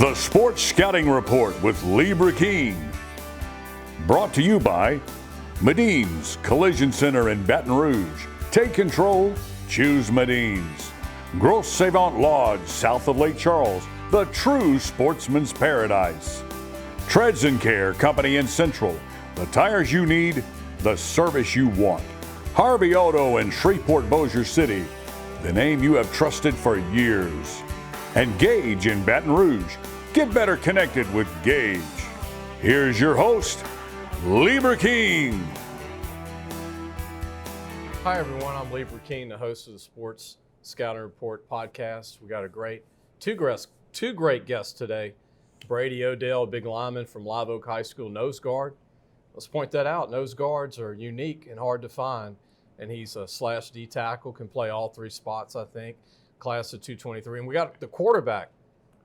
The Sports Scouting Report with Lee Burkeen. Brought to you by Medines Collision Center in Baton Rouge. Take control, choose Medines. Grosse Savant Lodge, south of Lake Charles, the true sportsman's paradise. Treads and Care Company in Central, the tires you need, the service you want. Harvey Auto in Shreveport, Bossier City, the name you have trusted for years. And Gage in Baton Rouge. Get better connected with Gage. Here's your host, Lee Burkeen. Hi everyone, I'm Lee Burkeen, the host of the Sports Scouting Report podcast. We got two great guests today. Brady Odell, a big lineman from Live Oak High School, nose guard. Let's point that out. Nose guards are unique and hard to find. And he's a slash D tackle, can play all three spots, I think. Class of 223. And we got the quarterback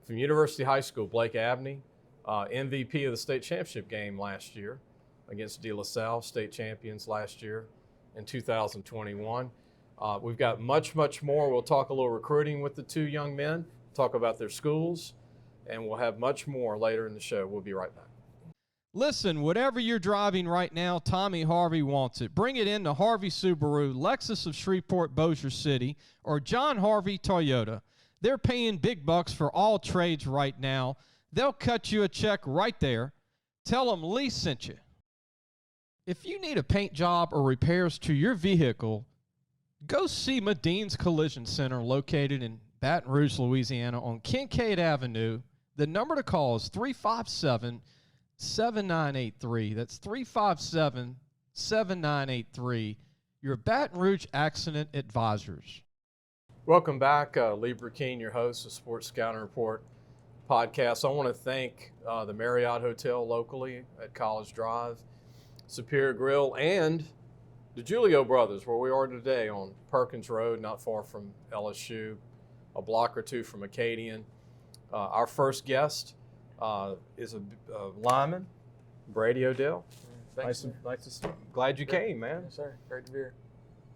from University High School, Blake Abney, MVP of the state championship game last year against De La Salle, state champions last year in 2021. We've got much more. We'll talk a little recruiting with the two young men, talk about their schools, and we'll have much more later in the show. We'll be right back. Listen, whatever you're driving right now, Tommy Harvey wants it. Bring it in to Harvey Subaru, Lexus of Shreveport, Bossier City, or John Harvey Toyota. They're paying big bucks for all trades right now. They'll cut you a check right there. Tell them Lee sent you. If you need a paint job or repairs to your vehicle, go see Medines Collision Center located in Baton Rouge, Louisiana on Kincaid Avenue. The number to call is 357-7983. That's 357-7983. Your Baton Rouge Accident Advisors. Welcome back. Lee Burkeen, your host of Sports Scouting Report podcast. I want to thank the Marriott Hotel locally at College Drive, Superior Grill, and the Julio Brothers, where we are today on Perkins Road, not far from LSU, a block or two from Acadian. Our first guest is a lineman, Brady Odell. Thanks, nice to see you. Glad you came, man. Yes, sir. Great to be here.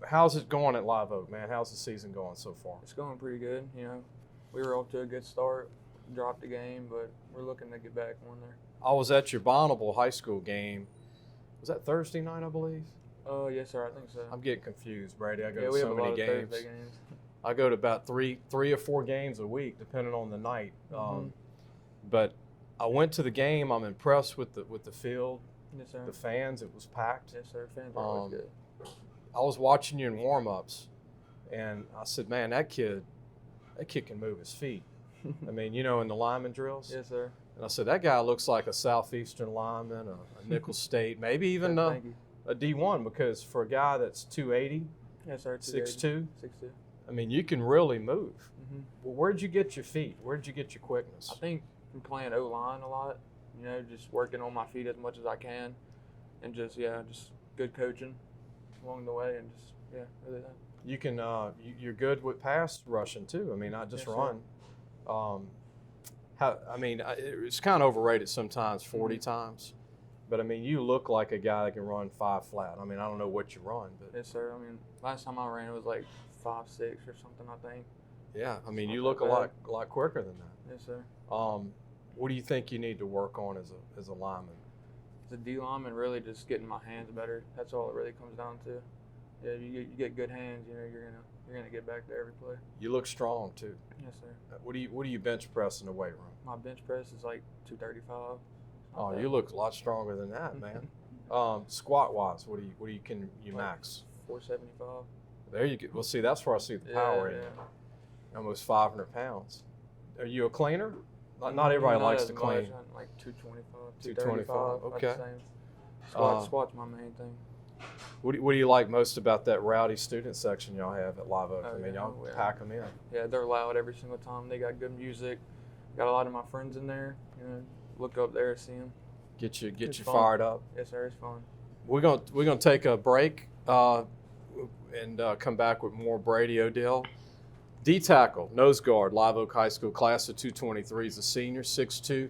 How's it going at Live Oak, man? How's the season going so far? It's going pretty good. You know, we were off to a good start, dropped the game, but we're looking to get back on there. I was at your Bonneville High School game. Was that Thursday night, I believe? Yes, sir. I think so. I'm getting confused, Brady. I go to we so have a many lot games. of Thursday games. I go to about three or four games a week, depending on the night. But I went to the game. I'm impressed with the field. Yes, sir. The fans. It was packed. Yes, sir. Fans are always good. I was watching you in warm-ups, and I said, man, that kid can move his feet. I mean, you know, in the lineman drills. Yes, sir. And I said, that guy looks like a Southeastern lineman, a Nickel State, maybe even a D1, because for a guy that's 280, yes, sir, 6'2", 6'2", I mean, you can really move. Well, where'd you get your feet? Where'd you get your quickness? I think from playing O-line a lot, you know, just working on my feet as much as I can, and just good coaching along the way, and just really that. You can you're good with pass rushing too. I mean, not just run. It's kind of overrated sometimes, 40 times, but I mean, you look like a guy that can run 5 flat. I mean, I don't know what you run, but yes, sir. I mean, last time I ran it was like 5'6" or something, I think. Yeah, I mean, you look a lot quicker than that. Yes, sir. What do you think you need to work on as a lineman? As a D lineman, really just getting my hands better. That's all it really comes down to. Yeah, you get good hands, you know, you're gonna get back to every play. You look strong too. Yes, sir. What do you bench press in the weight room? My bench press is like 235. Oh, you look a lot stronger than that, man. Squat wise, what do you max? 475. There you go. Well, see, that's where I see the power in. Almost 500 pounds. Are you a cleaner? Not everybody likes to clean. Like 225, 225. Okay. Squat's my main thing. What do you like most about that rowdy student section y'all have at Live Oak? Y'all pack them in. Yeah, they're loud every single time. They got good music. Got a lot of my friends in there. You know, look up there, see them. Get you fired up. Yes, sir. It's fun. We're gonna take a break and come back with more Brady Odell. D tackle, nose guard, Live Oak High School, class of 223. He's a senior, 6'2",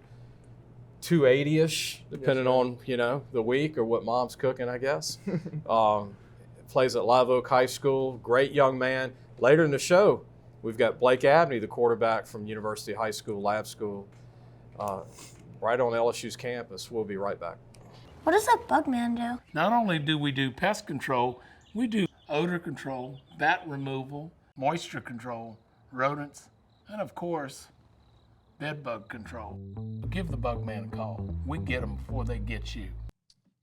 280-ish, depending on, you know, the week or what mom's cooking, I guess. Plays at Live Oak High School. Great young man. Later in the show, we've got Blake Abney, the quarterback from University High School, Lab School. right on LSU's campus. We'll be right back. What does a bug man do? Not only do we do pest control, we do odor control, bat removal, moisture control, rodents, and of course, bed bug control. Give the bug man a call. We get them before they get you.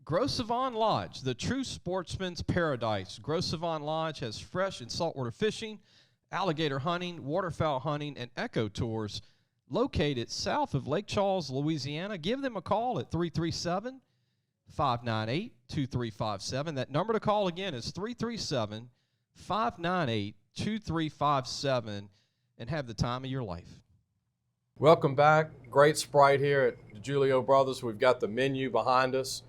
Gros Savon Lodge, the true sportsman's paradise. Gros Savon Lodge has fresh and saltwater fishing, alligator hunting, waterfowl hunting, and eco tours located south of Lake Charles, Louisiana. Give them a call at 337-598-2357. That number to call again is 337-598-2357, and have the time of your life. Welcome back. Great Sprite here at the Julio Brothers. We've got the menu behind us.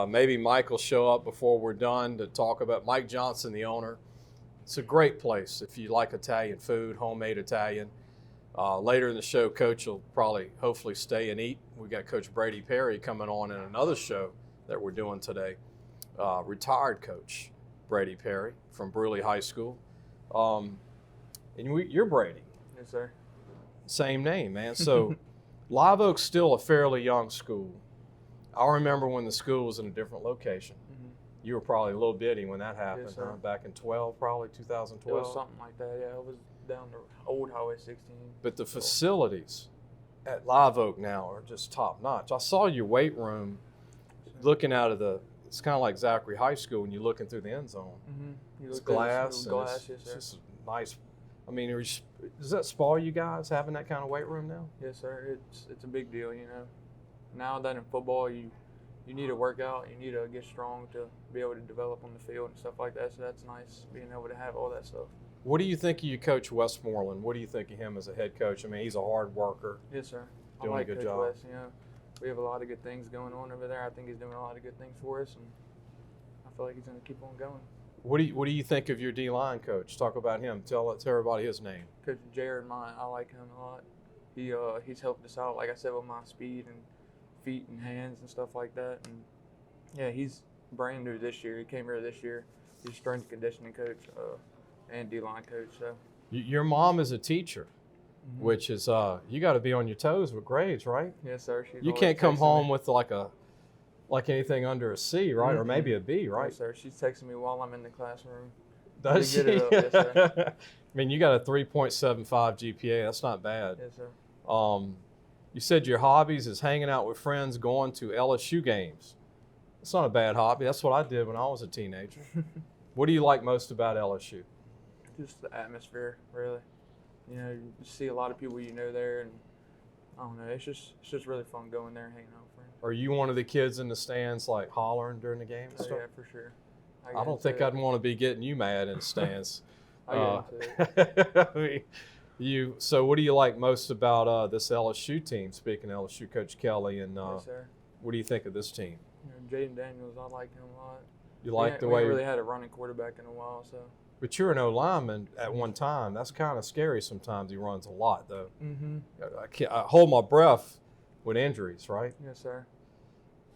Maybe Mike will show up before we're done to talk about Mike Johnson, the owner. It's a great place if you like Italian food, homemade Italian. Later in the show, Coach will probably, hopefully, stay and eat. We got Coach Brady Perry coming on in another show that we're doing today. Retired Coach Brady Perry from Bruley High School. And you're Brady. Yes, sir. Same name, man. So Live Oak's still a fairly young school. I remember when the school was in a different location. Mm-hmm. You were probably a little bitty when that happened, Yes, sir. huh? Back in 12, probably 2012. It was something like that, yeah. It was down the old Highway 16. But the facilities at Live Oak now are just top notch. I saw your weight room looking out of it's kind of like Zachary High School when you're looking through the end zone. Mm-hmm. It's glass. Glass, It's yes, sir. just nice. I mean, does that spoil you guys having that kind of weight room now? Yes, sir. It's a big deal, you know. Now that in football, you need to work out, you need to get strong to be able to develop on the field and stuff like that. So that's nice being able to have all that stuff. What do you think of your coach, Westmoreland? What do you think of him as a head coach? I mean, he's a hard worker. Yes, sir. Doing I like a good Coach job. West, you know. We have a lot of good things going on over there. I think he's doing a lot of good things for us, and I feel like he's going to keep on going. What do you think of your D-line coach? Talk about him. Tell everybody his name. Coach Jared Mine, I like him a lot. He's helped us out, like I said, with my speed and feet and hands and stuff like that. And yeah, he's brand new this year. He came here this year. He's strength and conditioning coach and D-line coach. So Your mom is a teacher, mm-hmm. which is you got to be on your toes with grades, right? Yes, sir. She's You always can't come texting home me. with like anything under a C, right? Or Mm-hmm. maybe a B, right? Yes, sir. She's texting me while I'm in the classroom. Does To she? get it up, yes, sir. I mean, you got a 3.75 GPA. That's not bad. Yes, sir. You said your hobbies is hanging out with friends, going to LSU games. That's not a bad hobby. That's what I did when I was a teenager. What do you like most about LSU? Just the atmosphere, really. You know, you see a lot of people you know there, and I don't know. It's just really fun going there and hanging out with friends. Are you one of the kids in the stands like hollering during the game? Oh, yeah, for sure. I don't think I'd want to be getting you mad in the stands. I get into it. I mean, so what do you like most about this LSU team? Speaking of LSU, Coach Kelly, and Yes, sir. what do you think of this team? You know, Jaden Daniels, I like him a lot. You like the we way? ain't really had a running quarterback in a while, so. But you're an O-lineman at one time. That's kind of scary sometimes. He runs a lot, though. Mm-hmm. I hold my breath with injuries, right? Yes, sir.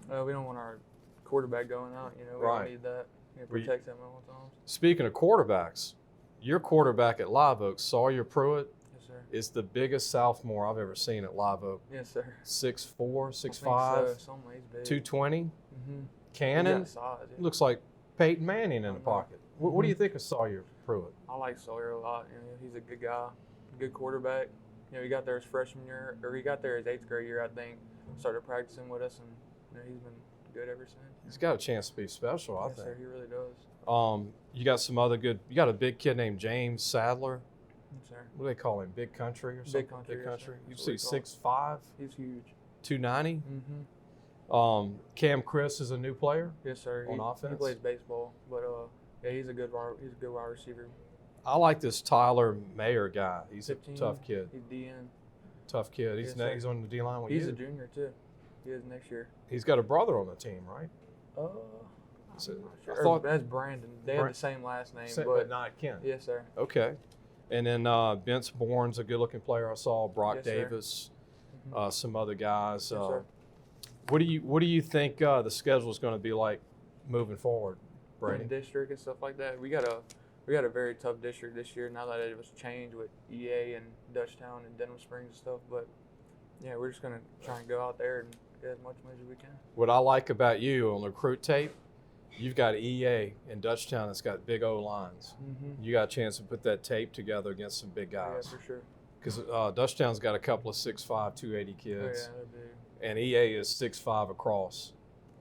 We don't want our quarterback going out. You know, we Right. don't need that. We Well, protect him at all times. Speaking of quarterbacks, your quarterback at Live Oak, Sawyer Pruitt, Yes, sir. is the biggest sophomore I've ever seen at Live Oak. Yes, sir. 6'4", I think 6'5", so. Something he's big. 220. Mm-hmm. Cannon. Size, yeah. Looks like Peyton Manning in the Mhm. pocket. What do you think of Sawyer Pruitt? I like Sawyer a lot. You know, he's a good guy, good quarterback. You know, he got there his freshman year, or he got there his 8th grade year, I think. Started practicing with us, and you know, he's been good ever since. He's got a chance to be special, I Yes, think. sir. He really does. You got some other good. You got a big kid named James Sadler. Yes, sir. What do they call him? Big Country or something? Big Country, Big yes, Country. sir. You That's see, what we call him. 6'5", He's huge. 290. Mm-hmm. Cam Chris is a new player. Yes, sir. On He offense? plays baseball, but yeah, he's a good wide receiver. I like this Tyler Mayer guy. He's 15. a tough kid. He's DN. Tough kid. He's Yes, sir. he's on the D line with He's you. a junior too. He is next year. He's got a brother on the team, right? I'm not I sure. thought- That's Brandon. They have the same last name, But not Ken. yes, sir. Okay. And then Vince Bourne's a good-looking player. I saw Brock Yes, sir. Davis, Mhm. some other guys. Yes, sir. What do you think the schedule is going to be like moving forward, Brady? District and stuff like that. We got a very tough district this year. Now that it was changed with EA and Dutchtown and Denham Springs and stuff, but Yeah, we're just gonna try and go out there and get as much money as we can. What I like about you on the recruit tape, you've got EA in Dutchtown that's got big O lines. Mm-hmm. You got a chance to put that tape together against some big Yeah, guys. for sure. Because Dutchtown's got a couple of 6'5", 280 Oh, kids. yeah, they're big. And EA is 6'5" across.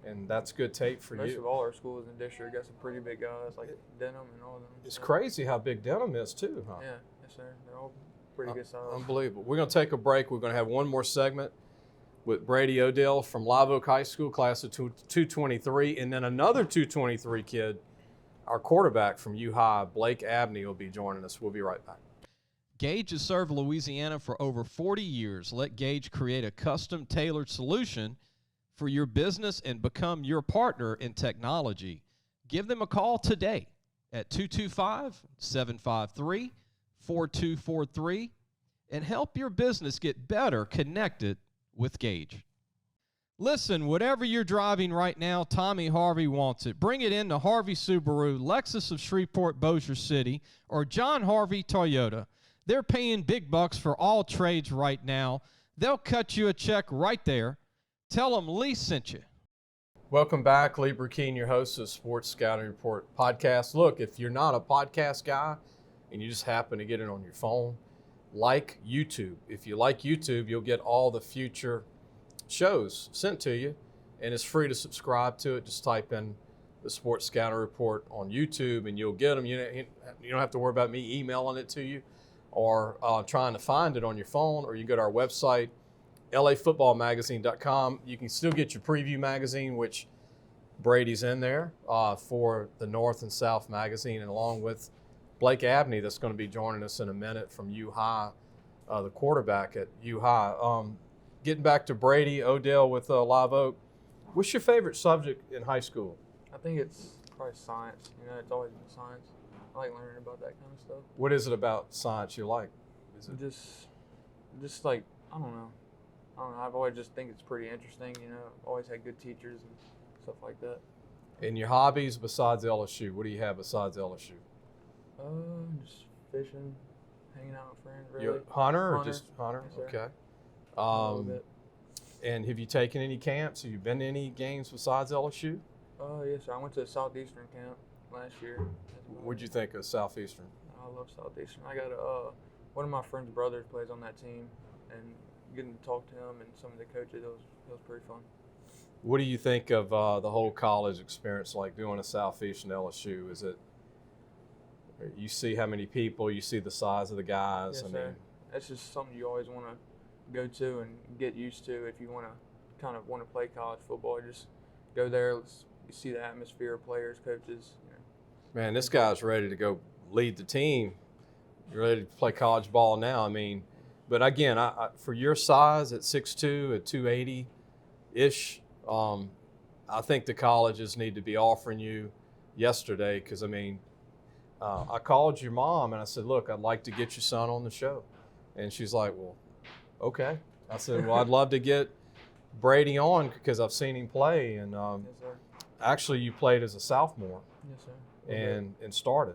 And that's good tape for Most you. of all our schools in the district got some pretty big guys like Denham and all of them. It's so. crazy how big Denham is too, huh? Yeah, yes sir. They're all pretty good size. Unbelievable. We're going to take a break. We're going to have one more segment with Brady Odell from Live Oak High School, class of 223, and then another 223 kid, our quarterback from U-High, Blake Abney, will be joining us. We'll be right back. Gage has served Louisiana for over 40 years. Let Gage create a custom-tailored solution for your business and become your partner in technology. Give them a call today at 225-753-4243 and help your business get better connected with Gage. Listen, whatever you're driving right now, Tommy Harvey wants it. Bring it in to Harvey Subaru, Lexus of Shreveport, Bossier City, or John Harvey Toyota. They're paying big bucks for all trades right now. They'll cut you a check right there. Tell them Lee sent you. Welcome back. Lee Burkeen, your host of the Sports Scouting Report podcast. Look, if you're not a podcast guy and you just happen to get it on your phone, like YouTube. If you like YouTube, you'll get all the future shows sent to you, and it's free to subscribe to it. Just type in the Sports Scouting Report on YouTube, and you'll get them. You don't have to worry about me emailing it to you or trying to find it on your phone, or you go to our website, lafootballmagazine.com. You can still get your preview magazine, which Brady's in there for the North and South magazine, and along with Blake Abney, that's going to be joining us in a minute from U-High, the quarterback at U-High. Getting back to Brady Odell with Live Oak, what's your favorite subject in high school? I think it's probably science. You know, it's always been science. I like learning about that kind of stuff. What is it about science you like? Is it Just like, I don't know. I've always just think it's pretty interesting. You know, always had good teachers and stuff like that. And your hobbies besides LSU? What do you have besides LSU? Just fishing, hanging out with friends. Really. You a hunter or Hunter. just hunter? Yes, sir. Okay. A little bit. And have you taken any camps? Have you been to any games besides LSU? Yes, sir. I went to a Southeastern camp last year. What'd you think of Southeastern? I love Southeastern. I got one of my friend's brothers plays on that team, and getting to talk to him and some of the coaches, it was pretty fun. What do you think of the whole college experience, like doing a Southeastern LSU? Is it, you see how many people, you see the size of the guys? Yes, sir. That's just something you always want to go to and get used to if you want to kind of want to play college football. Just go there, you see the atmosphere of players, coaches. You know. Man, this guy's ready to go lead the team. You're ready to play college ball now. I mean, but again, I for your size at 6'2", at 280-ish, I think the colleges need to be offering you yesterday because, I mean, I called your mom and I said, look, I'd like to get your son on the show. And she's like, well, okay. I said, well, I'd love to get Brady on because I've seen him play. And Yes, sir. actually, you played as a sophomore Yes, sir. and started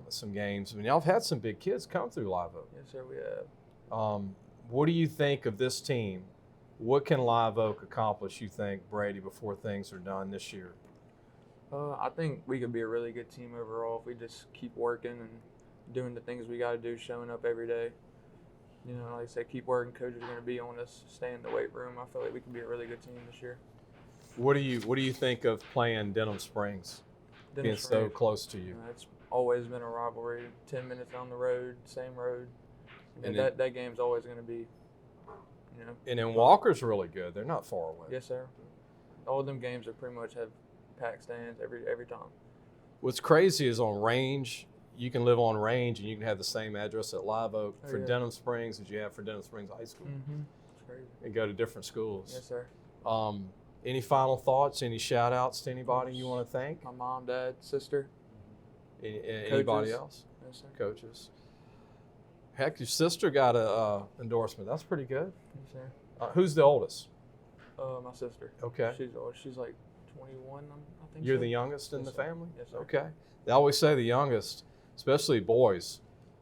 some games. I mean, y'all have had some big kids come through Live Oak. Yes, sir, we have. What do you think of this team? What can Live Oak accomplish, you think, Brady, before things are done this year? I think we could be a really good team overall if we just keep working and doing the things we got to do, showing up every day. You know, like I said, keep working. Coaches are going to be on us, stay in the weight room. I feel like we can be a really good team this year. What do you think of playing Denham Springs, being so close to you? It's always been a rivalry. 10 minutes down the road, same road. And And that game's always going to be, you know. And then Walker's really good. They're not far away. Yes, sir. All of them games are pretty much have packed stands every time. What's crazy is on range, you can live on range and you can have the same address at Live Oak for yeah. Denham Springs as you have for Denham Springs High School, It's crazy. and go to different schools. Yes, sir. Any final thoughts? Any shout outs to anybody you want to thank? My mom, dad, sister. Anybody Coaches. else? Yes, sir. Coaches. Heck, your sister got a endorsement. That's pretty good. Yes, sir. Who's the oldest? My sister. Okay. She's old. She's like 21, I think. You're so. the youngest in Yes, the sir. family? Yes, sir. Okay. They always say the youngest, especially boys,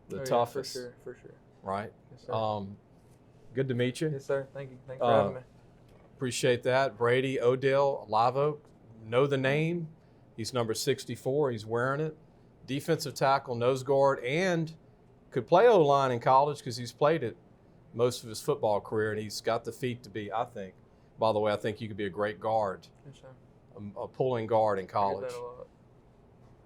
the Oh, yeah, toughest, for sure. right? Yes, sir. Good to meet you. Yes, sir. Thank you. Thanks for having me. Appreciate that. Brady Odell, Live Oak. Know the name. He's number 64. He's wearing it. Defensive tackle, nose guard, and could play O-line in college because he's played it most of his football career, and he's got the feet to be, I think. By the way, I think you could be a great guard, Yes, sir. a pulling guard in I hear college. that a lot.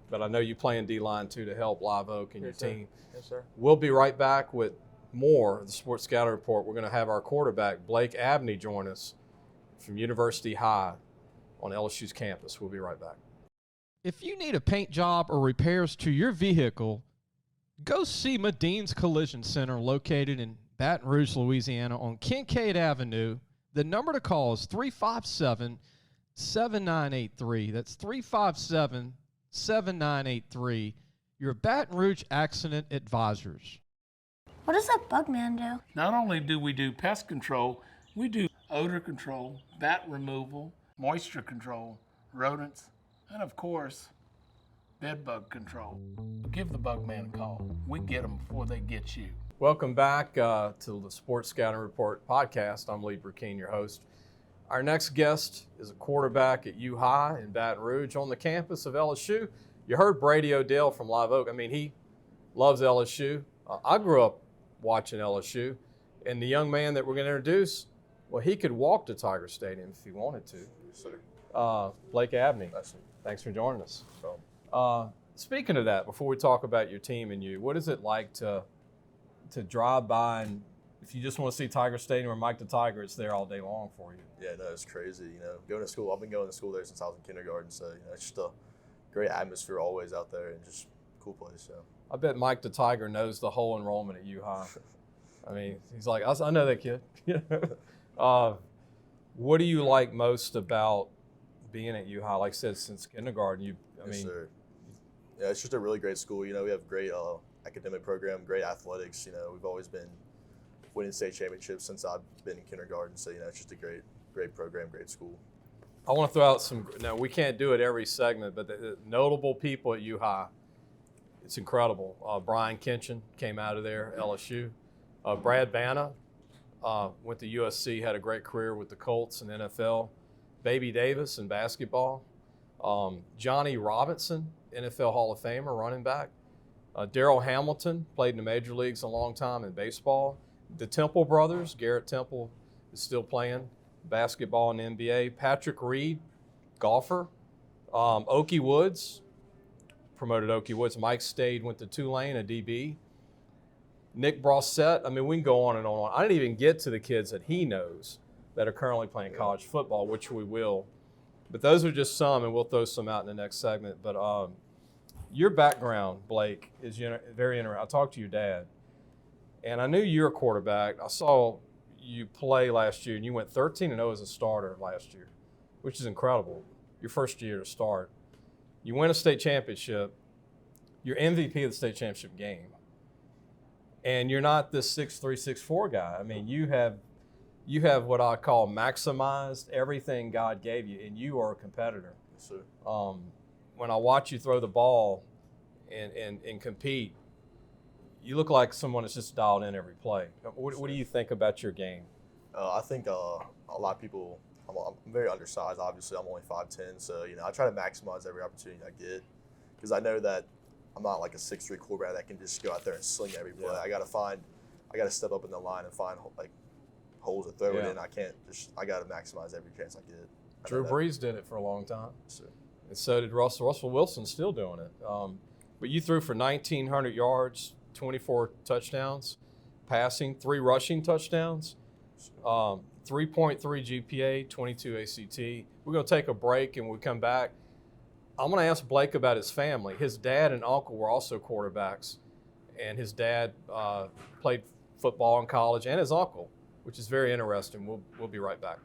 But I know you play in D-line too to help Live Oak and Yes, your sir. team. Yes, sir. We'll be right back with more of the Sports Scouting Report. We're going to have our quarterback, Blake Abney, join us from University High on LSU's campus. We'll be right back. If you need a paint job or repairs to your vehicle, go see Medine's Collision Center located in Baton Rouge, Louisiana on Kincaid Avenue. The number to call is 357-7983. That's 357-7983. Your Baton Rouge Accident Advisors. What does that bug man do? Not only do we do pest control, we do odor control, bat removal, moisture control, rodents, and of course, bed bug control. Give the bug man a call. We get them before they get you. Welcome back to the Sports Scouting Report podcast. I'm Lee Burkeen, your host. Our next guest is a quarterback at U High in Baton Rouge on the campus of LSU. You heard Brady Odell from Live Oak. I mean, he loves LSU. I grew up watching LSU, and the young man that we're going to introduce, well, he could walk to Tiger Stadium if he wanted to. Yes, sir. Blake Abney, That's it. thanks for joining us. So, Speaking of that, before we talk about your team and you, what is it like to drive by and if you just want to see Tiger Stadium or Mike the Tiger, it's there all day long for you? yeah, no, it's crazy. Going to school, I've been going to school there since I was in kindergarten. So, it's just a great atmosphere always out there and just a cool place. So, I bet Mike the Tiger knows the whole enrollment at U High. I mean, he's like, I know that kid. What do you like most about being at U High? Like I said, since kindergarten, yes, sir. Yeah, it's just a really great school. We have great academic program, great athletics. We've always been winning state championships since I've been in kindergarten. So, it's just a great program, great school. I want to throw out some. Now, we can't do it every segment, but the notable people at U High. It's incredible. Brian Kinchin came out of there, LSU. Brad Banna went to USC, had a great career with the Colts and NFL. Baby Davis in basketball. Johnny Robinson, NFL Hall of Famer, running back. Darrell Hamilton played in the major leagues a long time in baseball. The Temple brothers, Garrett Temple is still playing basketball in the NBA. Patrick Reed, golfer. Okie Woods, promoted Okie Woods. Mike Stade went to Tulane, a DB. Nick Brossette. I mean, we can go on and on. I didn't even get to the kids that he knows that are currently playing college football, which we will. But those are just some, and we'll throw some out in the next segment. But your background, Blake, is very interesting. I talked to your dad, and I knew you're a quarterback. I saw you play last year, and you went 13-0 as a starter last year, which is incredible. Your first year to start. You win a state championship. You're MVP of the state championship game. And you're not this 6'3", 6'4" guy. I mean, you have what I call maximized everything God gave you, and you are a competitor. Yes, sir. When I watch you throw the ball and compete, you look like someone that's just dialed in every play. What do you think about your game? I think a lot of people, I'm very undersized, obviously. I'm only 5'10", so, I try to maximize every opportunity I get because I know that I'm not like a 6'3" quarterback that can just go out there and sling every play. Yeah. I got to step up in the line and find holes to throw it in. I got to maximize every chance I get. Drew Brees did it for a long time. Yes, sir. And so did Russell. Russell Wilson's still doing it. But you threw for 1,900 yards, 24 touchdowns, passing, 3 rushing touchdowns, 3.3 GPA, 22 ACT. We're going to take a break, and when we come back, I'm going to ask Blake about his family. His dad and uncle were also quarterbacks, and his dad played football in college, and his uncle, which is very interesting. We'll be right back.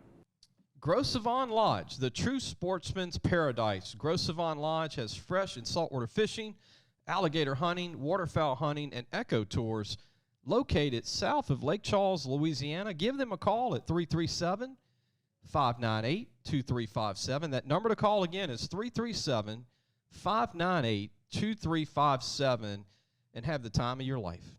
Gros Savon Lodge, the true sportsman's paradise. Gros Savon Lodge has fresh and saltwater fishing, alligator hunting, waterfowl hunting, and eco tours located south of Lake Charles, Louisiana. Give them a call at 337-598-2357. That number to call again is 337-598-2357, and have the time of your life.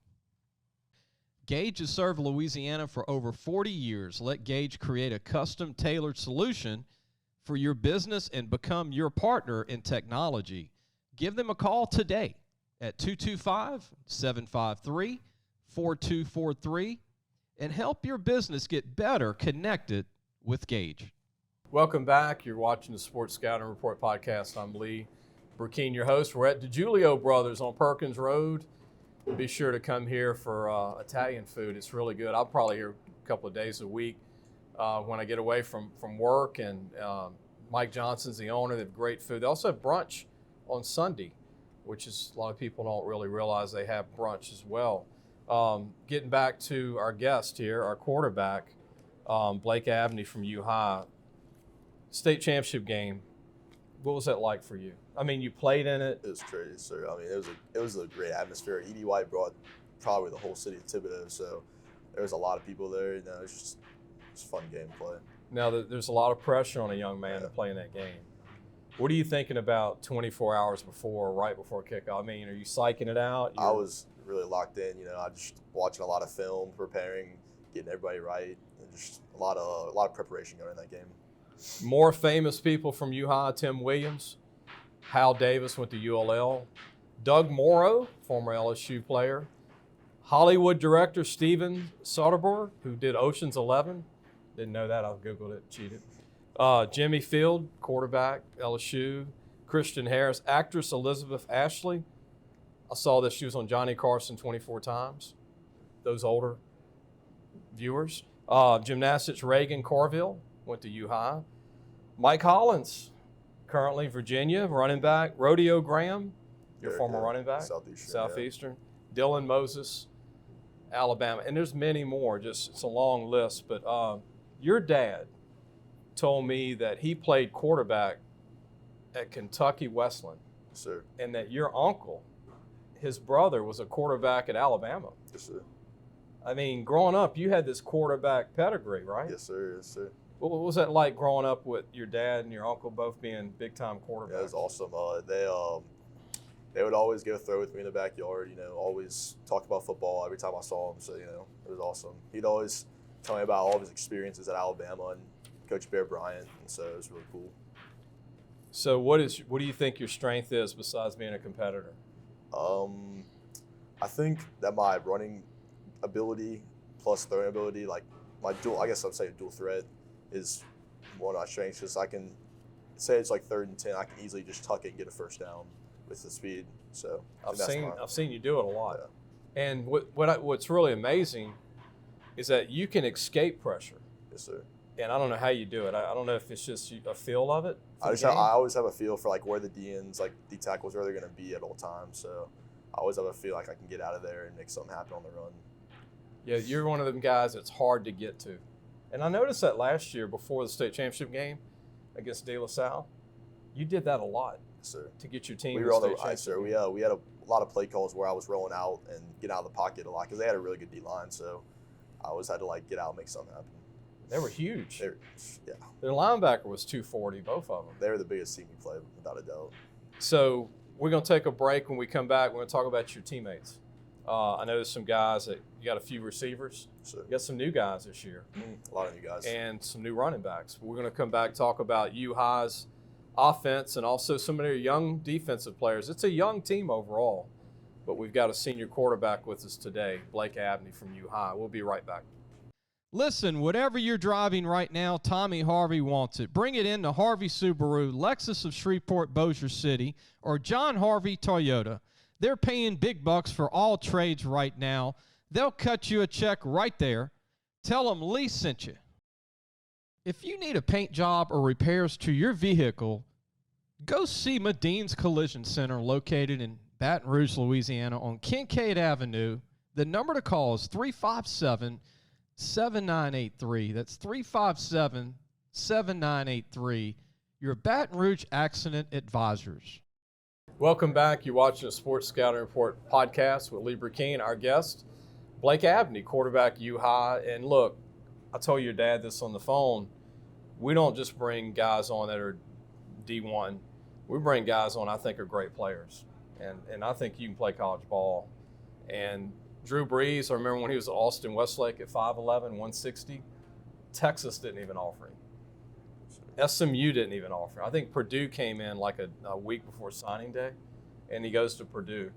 Gage has served Louisiana for over 40 years. Let Gage create a custom-tailored solution for your business and become your partner in technology. Give them a call today at 225-753-4243 and help your business get better connected with Gage. Welcome back. You're watching the Sports Scouting Report podcast. I'm Lee Burkeen, your host. We're at DiGiulio Brothers on Perkins Road. Be sure to come here for Italian food. It's really good. I'll probably here a couple of days a week when I get away from work. And Mike Johnson's the owner. They have great food. They also have brunch on Sunday, which is a lot of people don't really realize they have brunch as well. Getting back to our guest here, our quarterback, Blake Abney from U-High. State championship game. What was that like for you? I mean, you played in it. It was crazy, sir. I mean, it was a great atmosphere. E.D. White brought probably the whole city of Thibodaux, so there was a lot of people there. You know, it was a fun game to play. Now, there's a lot of pressure on a young man to play in that game. What are you thinking about 24 hours before, right before kickoff? I mean, are you psyching it out? I was really locked in. You know, I just watching a lot of film, preparing, getting everybody right, and just a lot of preparation going in that game. More famous people from U-High: Tim Williams, Hal Davis went to ULL, Doug Morrow, former LSU player, Hollywood director Steven Soderbergh, who did Ocean's 11. Didn't know that. I Googled it, cheated. Jimmy Field, quarterback, LSU, Christian Harris, actress Elizabeth Ashley. I saw that she was on Johnny Carson 24 times. Those older viewers. Gymnastics, Reagan Carville, went to U-High. Mike Hollins, currently Virginia, running back. Rodeo Graham, your former running back. Southeastern. Yeah. Dylan Moses, Alabama. And there's many more. It's a long list. But your dad told me that he played quarterback at Kentucky Wesleyan. Yes, sir. And that your uncle, his brother, was a quarterback at Alabama. Yes, sir. I mean, growing up, you had this quarterback pedigree, right? Yes, sir. Yes, sir. What was that like growing up with your dad and your uncle both being big-time quarterbacks? Yeah, it was awesome. They would always go throw with me in the backyard, you know, always talk about football every time I saw him. So, you know, it was awesome. He'd always tell me about all of his experiences at Alabama and Coach Bear Bryant, and so it was really cool. So what do you think your strength is besides being a competitor? I think that my running ability plus throwing ability, like my I guess I'd say dual threat, is one of my strengths. Because I can say it's like 3rd and 10, I can easily just tuck it and get a first down with the speed. So I've seen you do it a lot. Yeah. And what's really amazing is that you can escape pressure. Yes, sir. And I don't know how you do it. I don't know if it's just a feel of it. I always have a feel for like where the DNs, like D tackles, where they're going to be at all times. So I always have a feel like I can get out of there and make something happen on the run. Yeah, you're one of them guys that's hard to get to. And I noticed that last year before the state championship game against De La Salle, you did that a lot. Yes, sir. To get your team. We were on the ice, sir. We had a lot of play calls where I was rolling out and getting out of the pocket a lot because they had a really good D line. So I always had to like get out and make something happen. They were huge. Yeah. Their linebacker was 240, both of them. They were the biggest team we played, without a doubt. So we're going to take a break. When we come back, we're going to talk about your teammates. I know there's some guys that you got a few receivers. Sure. You got some new guys this year. A lot of new guys. And some new running backs. We're going to come back and talk about U-High's offense and also some of their young defensive players. It's a young team overall, but we've got a senior quarterback with us today, Blake Abney from U-High. We'll be right back. Listen, whatever you're driving right now, Tommy Harvey wants it. Bring it in to Harvey Subaru, Lexus of Shreveport, Bossier City, or John Harvey Toyota. They're paying big bucks for all trades right now. They'll cut you a check right there. Tell them Lee sent you. If you need a paint job or repairs to your vehicle, go see Medine's Collision Center located in Baton Rouge, Louisiana on Kincaid Avenue. The number to call is 357-7983. That's 357-7983. Your Baton Rouge Accident Advisors. Welcome back. You're watching the Sports Scouting Report podcast with Lee Burkeen, our guest, Blake Abney, quarterback U-High. And look, I told your dad this on the phone. We don't just bring guys on that are D1. We bring guys on I think are great players. And I think you can play college ball. And Drew Brees, I remember when he was at Austin Westlake at 5'11", 160. Texas didn't even offer him. SMU didn't even offer him. I think Purdue came in like a week before signing day, and he goes to Purdue,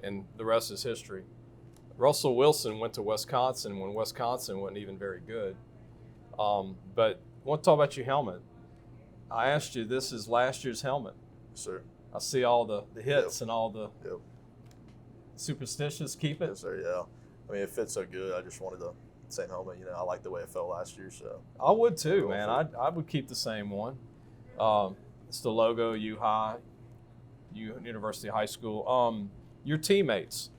and the rest is history. Russell Wilson went to Wisconsin when Wisconsin wasn't even very good. But I want to talk about your helmet. I asked you, this is last year's helmet. Yes, sir. I see all the hits and all the Yep. superstitious. Keep it. Yes, sir. Yeah. I mean, it fits so good. I just wanted the same helmet. You know, I like the way it felt last year. So I would too, man. I would keep the same one. It's the logo, University High School. Your teammates.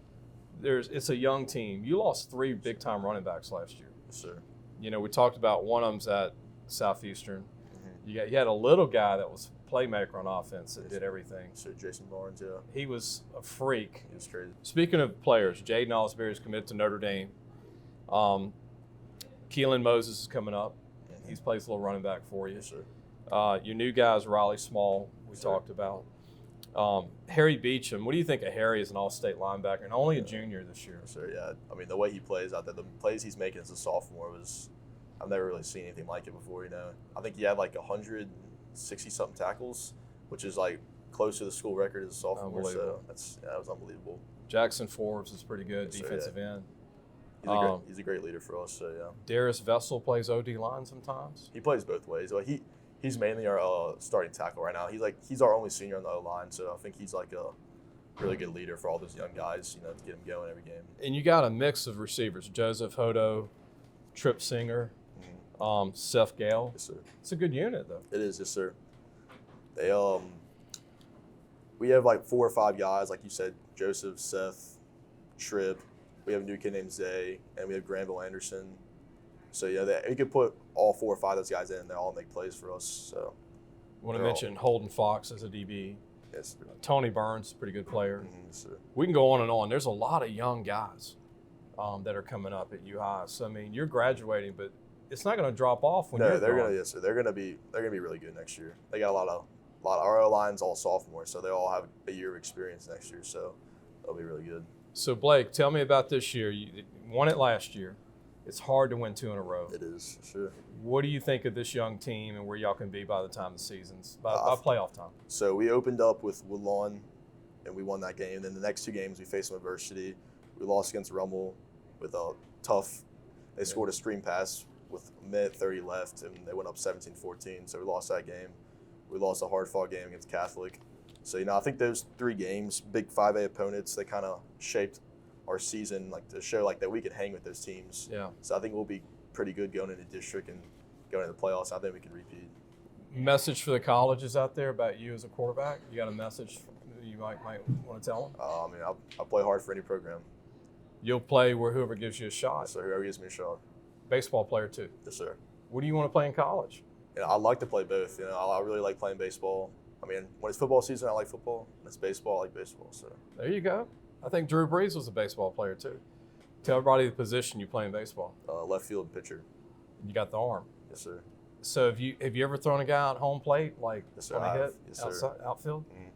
It's a young team. You lost 3 big-time running backs last year. yes, sir. You know, we talked about one of them's at Southeastern. You had a little guy that was playmaker on offense that did everything. So Jason Barnes, yeah, He was a freak. he was crazy. Speaking of players, Jaden Osbury is committed to Notre Dame. Keelan Moses is coming up. He plays a little running back for you. Yes, sir. Your new guy is Riley Small, we talked about. Harry Beecham, what do you think of Harry as an all-state linebacker and only a junior this year? Yes, sir. Yeah. I mean, the way he plays out there, the plays he's making as a sophomore I've never really seen anything like it before. You know, I think he had like 160-something tackles, which is like close to the school record as a sophomore. So that was unbelievable. Jackson Forbes is pretty good, Yes, sir, defensive end. He's a great leader for us. So yeah. Darius Vessel plays OD line sometimes. He plays both ways. Well, he's mainly our starting tackle right now. He's our only senior on the O-line, so I think he's like a really good leader for all those young guys, you know, to get them going every game. And you got a mix of receivers: Joseph Hodo, Trip Singer, Seth Gale. Yes, sir. It's a good unit, though. It is, yes, sir. They we have like 4 or 5 guys, like you said, Joseph, Seth, Trip. We have a new kid named Zay, and we have Granville Anderson. So yeah, we could put all 4 or 5 of those guys in, and they all make plays for us. So I want to mention Holden Fox as a DB. Yes, sir. Tony Burns, pretty good player. Yes, sir. We can go on and on. There's a lot of young guys that are coming up at UI. So I mean, you're graduating, but it's not going to drop off when you're they're gone. gonna yes, sir. They're gonna be really good next year. They got a lot of our O-line's all sophomores, so they all have a year of experience next year. So they'll be really good. So Blake, tell me about this year. You won it last year. It's hard to win 2 in a row. It is, sure. What do you think of this young team and where y'all can be by the time the season's by playoff time? So we opened up with Woodlawn, and we won that game. Then the next 2 games we faced some adversity. We lost against Rummel with a tough. They scored a screen pass with a minute 30 left, and they went up 17-14. So we lost that game. We lost a hard-fought game against Catholic. So, you know, I think those 3 games, big 5A opponents, they kind of shaped our season, like to show like that we can hang with those teams. Yeah. So I think we'll be pretty good going into district and going into the playoffs. I think we can repeat. Message for the colleges out there about you as a quarterback? You got a message you might want to tell them? I mean, I'll play hard for any program. You'll play where whoever gives you a shot. So whoever gives me a shot. Baseball player too. Yes, sir. What do you want to play in college? You know, I like to play both. You know, I really like playing baseball. I mean, when it's football season, I like football. When it's baseball, I like baseball. So there you go. I think Drew Brees was a baseball player too. Tell everybody the position you play in baseball. left field pitcher. You got the arm. Yes, sir. So have you ever thrown a guy out home plate like Yes, sir. on a hit Yes, sir. outside, outfield? Mhm.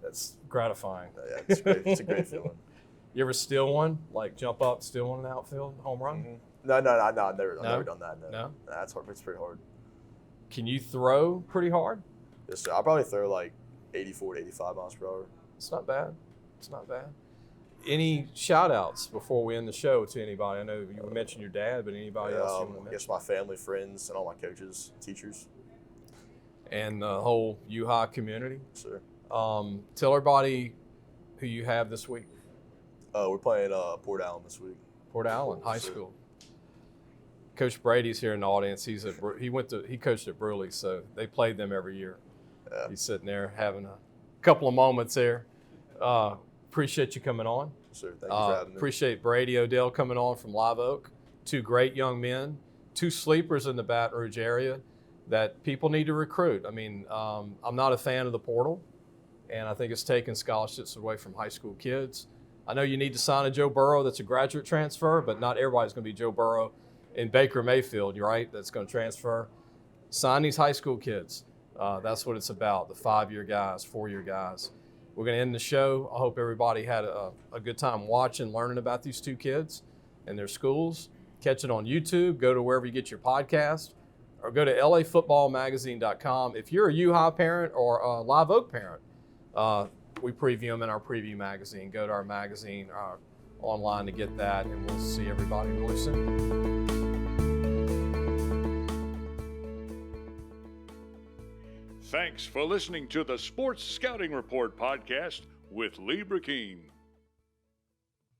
That's gratifying. Yeah, it's great. It's a great feeling. You ever steal one? Like jump up, steal one in the outfield, home run? Mhm. No, I've never No? done that. No. No? That's hard. It's pretty hard. Can you throw pretty hard? Yes, sir. I'll probably throw like 84 to 85 miles per hour. It's not bad. It's not bad. Any shout outs before we end the show to anybody? I know you mentioned your dad, but anybody else you want to I mention? guess my family, friends, and all my coaches, teachers. And the whole U-High community. Yes, sir. Tell everybody who you have this week. We're playing Port Allen this week. Port Allen High Sure. School. Coach Brady's here in the audience. He coached at Bruley, so they played them every year. Yeah. He's sitting there having a couple of moments there. Appreciate you coming on. Yes, sir. Thank you for having me. Appreciate Brady Odell coming on from Live Oak. 2 great young men, 2 sleepers in the Baton Rouge area that people need to recruit. I mean, I'm not a fan of the portal, and I think it's taking scholarships away from high school kids. I know you need to sign a Joe Burrow that's a graduate transfer, but not everybody's going to be Joe Burrow in Baker Mayfield, you're right, that's going to transfer. Sign these high school kids. That's what it's about, the 5-year guys, 4-year guys. we're going to end the show. I hope everybody had a good time watching, learning about these two kids and their schools. Catch it on YouTube. Go to wherever you get your podcast, or go to lafootballmagazine.com. If you're a U-High parent or a Live Oak parent, we preview them in our preview magazine. Go to our magazine online to get that, and we'll see everybody really soon. Thanks for listening to the Sports Scouting Report podcast with Lee Burkeen.